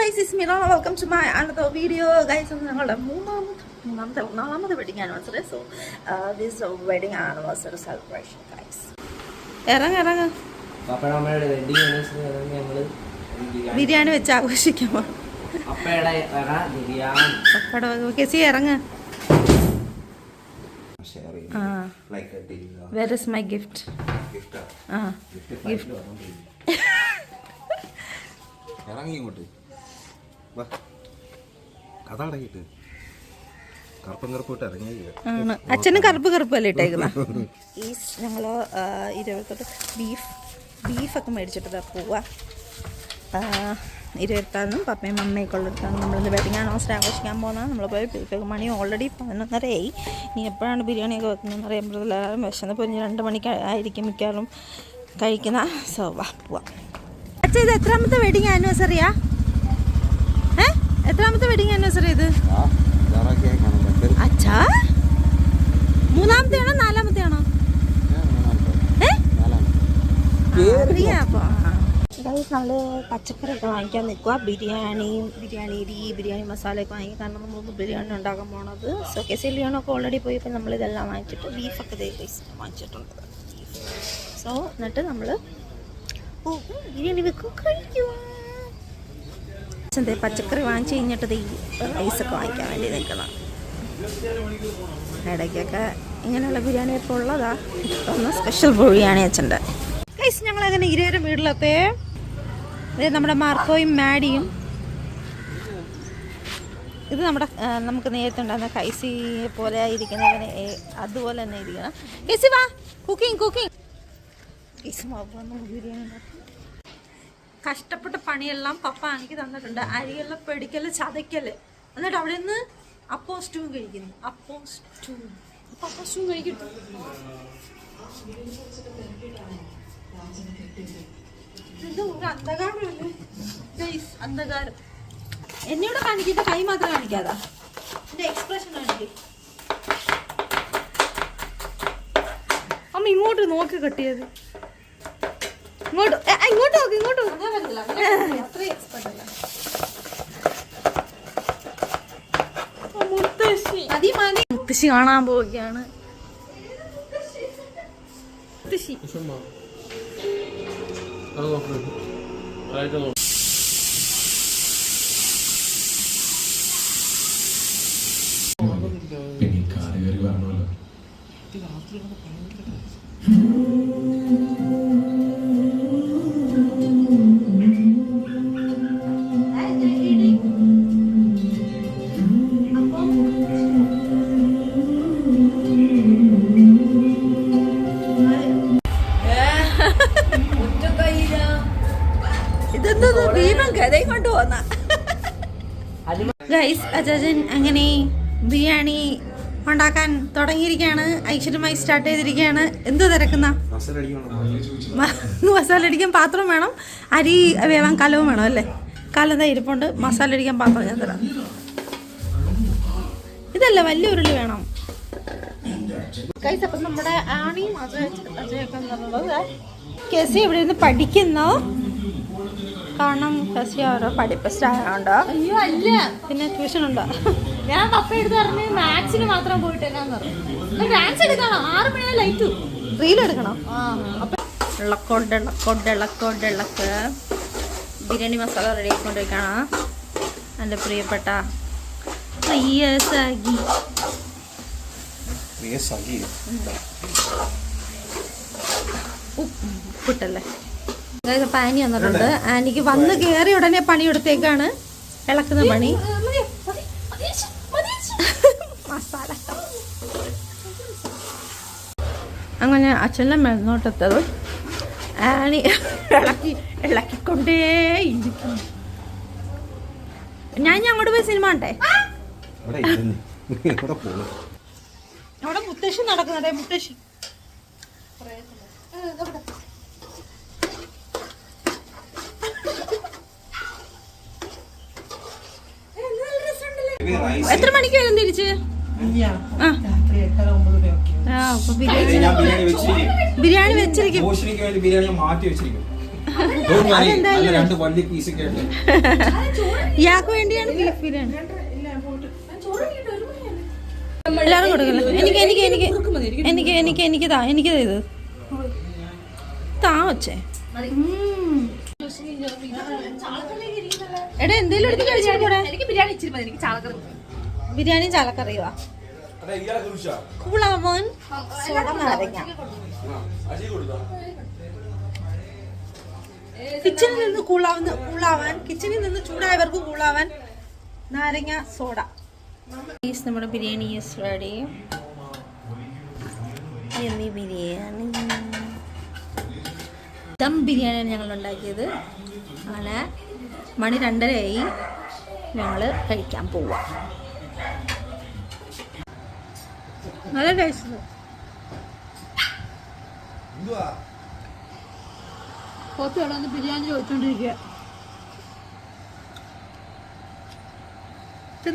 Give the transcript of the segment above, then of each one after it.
guys, it's Mira. Welcome to my another video. Guys, ഞങ്ങളുടെ മൂന്നാമത്തെ wedding anniversary. So, this is a wedding anniversary celebration, guys. ഇറങ്ങ പപ്പയുടെ wedding anniversary ഞങ്ങൾ ബിരിയാണി വെച്ച് ആഘോഷിക്കാൻ പോകണം. കേസി ഇറങ്ങ. Where is my gift? Gift. ഇറങ്ങി ഇങ്ങോട്ട് കഥ അടങ്ങിട്ട് കറുപ്പിട്ട് ഇറങ്ങിയ അച്ഛനും കറുപ്പല്ലേ ഇട്ടേക്കുന്ന. ഈ ഞങ്ങൾ 20 ബീഫൊക്കെ മേടിച്ചിട്ട് പോവാ. 24 പപ്പയും അമ്മയൊക്കെ ഉള്ളിടത്താണ് നമ്മളിന്ന് വെഡിങ് ആനിവേഴ്സറി ആഘോഷിക്കാൻ പോകുന്നത്. നമ്മൾ പോയി ബീഫൊക്കെ മണി ഓൾറെഡി 11:30 ഇനി എപ്പോഴാണ് ബിരിയാണിയൊക്കെ വെക്കുന്നതെന്ന് അറിയുമ്പോൾ എല്ലാവരും വിശന്നപ്പോൾ ഇനി 2 മണിക്ക് ആയിരിക്കും മിക്കവാറും കഴിക്കുന്ന. സോ വാ പോവാം. അച്ഛാ ഇത് എത്രാമത്തെ വെഡിങ് ആനിവേഴ്സറിയാ? എത്രാമത്തെ വെഡിങ് ആനിവേഴ്സറി ഇത്? അച്ഛാ 3-ാമത്തെയാണോ 4-ാമത്തെയാണോ? നമ്മൾ പച്ചക്കറിയൊക്കെ വാങ്ങിക്കാൻ നിൽക്കുക. ബിരിയാണി മസാലയൊക്കെ വാങ്ങിക്കുക. കാരണം നമ്മൾ ബിരിയാണി ഉണ്ടാക്കാൻ പോണത്. സോ കെസിലിയാണൊക്കെ ഓൾറെഡി പോയപ്പോൾ നമ്മളിതെല്ലാം വാങ്ങിച്ചിട്ട് ബീഫൊക്കെ വാങ്ങിച്ചിട്ടുണ്ട്. സോ എന്നിട്ട് നമ്മൾ ബിരിയാണി വെക്കും കഴിക്കുക. പച്ചക്കറി വാങ്ങിച്ച് കഴിഞ്ഞിട്ട് ഈ റൈസൊക്കെ വാങ്ങിക്കാൻ വേണ്ടി നിൽക്കണം. ഇടയ്ക്കൊക്കെ ഇങ്ങനെയുള്ള ബിരിയാണി ഇപ്പോൾ ഉള്ളതാ. ഇപ്പം സ്പെഷ്യൽ ബിരിയാണി അച്ഛൻ്റെ. ഗൈസ് ഞങ്ങളങ്ങനെ ഇരുവരും വീട്ടിലത്തെ നമ്മുടെ മാർക്കോയും മാഡിയും. ഇത് നമുക്ക് നേരത്തെ ഉണ്ടാകുന്ന കൈസി പോലെ ഇരിക്കുന്നതിന് അതുപോലെ തന്നെ ഇരിക്കണം. കൈസി വാ കുക്കിംഗ് ബിരിയാണി കഷ്ടപ്പെട്ട പണിയെല്ലാം പപ്പ എനിക്ക് തന്നിട്ടുണ്ട്. അരിയെല്ലാം പെടിക്കല് ചതയ്ക്കല്. എന്നിട്ട് അവിടെ നിന്ന് അപ്പോ സ്റ്റൂ കഴിക്കുന്നു. അപ്പോ സ്റ്റൂ കഴിക്കട്ടെ. അന്ധകാരം എന്നോട് കാണിക്കിട്ട് കൈ മാത്രം കാണിക്കാതാ. എന്റെ എക്സ്പ്രഷൻ കാണിക്കേ. അമ്മ ഇങ്ങോട്ട് നോക്കി കെട്ടിയത്. ഇങ്ങോട്ട് മുത്തശ്ശി കാണാൻ പോവുകയാണ്. മുത്തശ്ശി ഗൈസ് അജാജൻ അങ്ങനെ ബിരിയാണി ഉണ്ടാക്കാൻ തുടങ്ങിയിരിക്കുകയാണ്. ഐശ്വര്യമായി സ്റ്റാർട്ട് ചെയ്തിരിക്കുകയാണ്. എന്തോ തിരക്കുന്ന? മസാല അടിക്കാൻ പാത്രം വേണം, അരി വേവാൻ കലവും വേണം അല്ലേ? കലം ഇരിപ്പുണ്ട്. മസാല അടിക്കാൻ പാത്രം ഞാൻ തരാം. ഇതല്ല വലിയ ഉരുളി വേണം. ഗൈസ് അപ്പം നമ്മുടെ ആണിയും അജയൊക്കെ എന്നുള്ളത് കെസി ഇവിടെ നിന്ന് പഠിക്കുന്നോ? കാരണം ഫസ്റ്റ് ഓരോ പഠിപ്പ് സ്റ്റാറുണ്ട്. അയ്യോ അല്ല, പിന്നെ ട്യൂഷൻ ഉണ്ടോ? ഞാൻ പപ്പ എടുത്ത് പറഞ്ഞ് മാത്സിന് മാത്രം പോയിട്ട് എന്നാന്ന് പറഞ്ഞു. ഡാൻസ് എടുക്കണം. 6 മണിയാണ് ലൈറ്റ്. റീൽ എടുക്കണം. ഇളക്ക് ബിരിയാണി മസാല റെഡി ആയിക്കൊണ്ടിരിക്കണം. എൻ്റെ പ്രിയപ്പെട്ട ഉപ്പിട്ടല്ലേ. പാനി വന്നിട്ടുണ്ട്. ആനിക്ക് വന്ന് കയറി ഉടനെ പണിയെടുത്തേക്കാണ്. ഇളക്കുന്ന പണി. മസാല അങ്ങനെ അച്ഛൻ്റെ മേൽനോട്ടെത്തത് ആനി ഇളക്കിക്കൊണ്ടേ ഇരിക്കുന്നു. ഞാൻ അങ്ങോട്ട് പോയി സിനിമ കണ്ടേ. അവിടെ മുത്തശ്ശി നടക്കുന്നുണ്ടേ. മുത്തശ്ശി എത്ര മണിക്ക് വരും തിരിച്ച്? ബിരിയാണി വെച്ചിരിക്കും. രണ്ട് വലിയ പീസൊക്കെ ഉണ്ട്. ഇയാൾക്ക് വേണ്ടിയാണ് ബീഫ് ബിരിയാണി. എല്ലാവരും കൊടുക്കല്ലേ? എനിക്ക് എനിക്ക് എനിക്ക് എനിക്ക് എനിക്ക് എനിക്ക് താ എനിക്ക് ഇത് താ വച്ചേ. എടാ എന്തേലും എടുത്ത് കഴിച്ചിട്ട് എനിക്ക് ബിരിയാണി ഇച്ചിരി മതി. എനിക്ക് ചാളക്കറി ബിരിയാണി ചാലക്കറിയുവാ. കൂളാവൻ സോഡ നാരങ്ങ. കിച്ചണിൽ നിന്ന് കൂളാവാൻ കിച്ചണിൽ നിന്ന് ചൂടായവർക്ക് കൂളാവാൻ നാരങ്ങ സോഡ. നമ്മുടെ biryani is ready. Yummy biryani. Dum ബിരിയാണിയാണ് ഞങ്ങൾ ഉണ്ടാക്കിയത്. അങ്ങനെ മണി 2:30 ഞങ്ങൾ കഴിക്കാൻ പോവാം. നല്ല ടേസ്റ്റ്. കോപ്പി അവിടെ വന്ന് ബിരിയാണി ചോദിച്ചോണ്ടിരിക്കുക.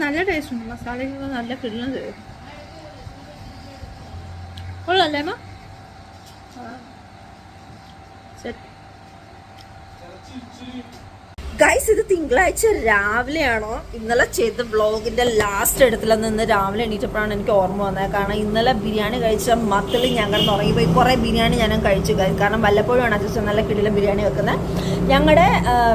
നല്ല ടേസ്റ്റ് ഉണ്ട്. മസാലയൊക്കെ നല്ല കിടണം തരും. കൊള്ളല്ലേ അമ്മ? ഗൈസ്, ഇത് തിങ്കളാഴ്ച രാവിലെയാണോ ഇന്നലെ ചെയ്ത വ്ളോഗിന്റെ ലാസ്റ്റ് എടുത്തില്ല നിന്ന് രാവിലെ എണീറ്റപ്പോഴാണ് എനിക്ക് ഓർമ്മ വന്നത്. കാരണം ഇന്നലെ ബിരിയാണി കഴിച്ച മത്തിൽ ഞങ്ങൾ ഉറങ്ങിപ്പോയി. കുറേ ബിരിയാണി ഞാനും കഴിച്ചു. കാരണം വല്ലപ്പോഴുമാണ് അച്ഛൻ നല്ല കിടിലം ബിരിയാണി വെക്കുന്നത്. ഞങ്ങളുടെ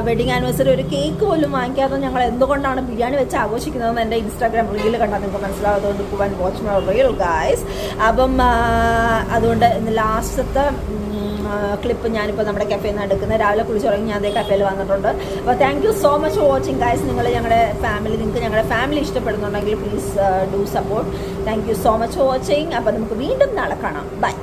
വെഡിങ് ആനിവേഴ്സറി ഒരു കേക്ക് പോലും വാങ്ങിക്കാതെ ഞങ്ങൾ എന്തുകൊണ്ടാണ് ബിരിയാണി വെച്ച് ആഘോഷിക്കുന്നതെന്ന് എൻ്റെ ഇൻസ്റ്റാഗ്രാം റീൽ കണ്ടാൽ നിങ്ങൾക്ക് മനസ്സിലാവും. അതുകൊണ്ട് go and watch my reel guys. അപ്പം അതുകൊണ്ട് ഇന്ന് ലാസ്റ്റത്തെ ക്ലിപ്പ് ഞാനിപ്പോൾ നമ്മുടെ കഫേയിൽ നിന്ന് എടുക്കുന്നത്. രാവിലെ കുളിച്ചുറങ്ങി ഞാൻ അതേ കഫേയിൽ വന്നിട്ടുണ്ട്. അപ്പോൾ thank you so much for watching guys. നിങ്ങൾ നിങ്ങൾക്ക് ഞങ്ങളുടെ ഫാമിലി ഇഷ്ടപ്പെടുന്നുണ്ടെങ്കിൽ please do support. Thank you so much for watching. അപ്പോൾ നമുക്ക് വീണ്ടും നാളെ കാണാം. ബൈ.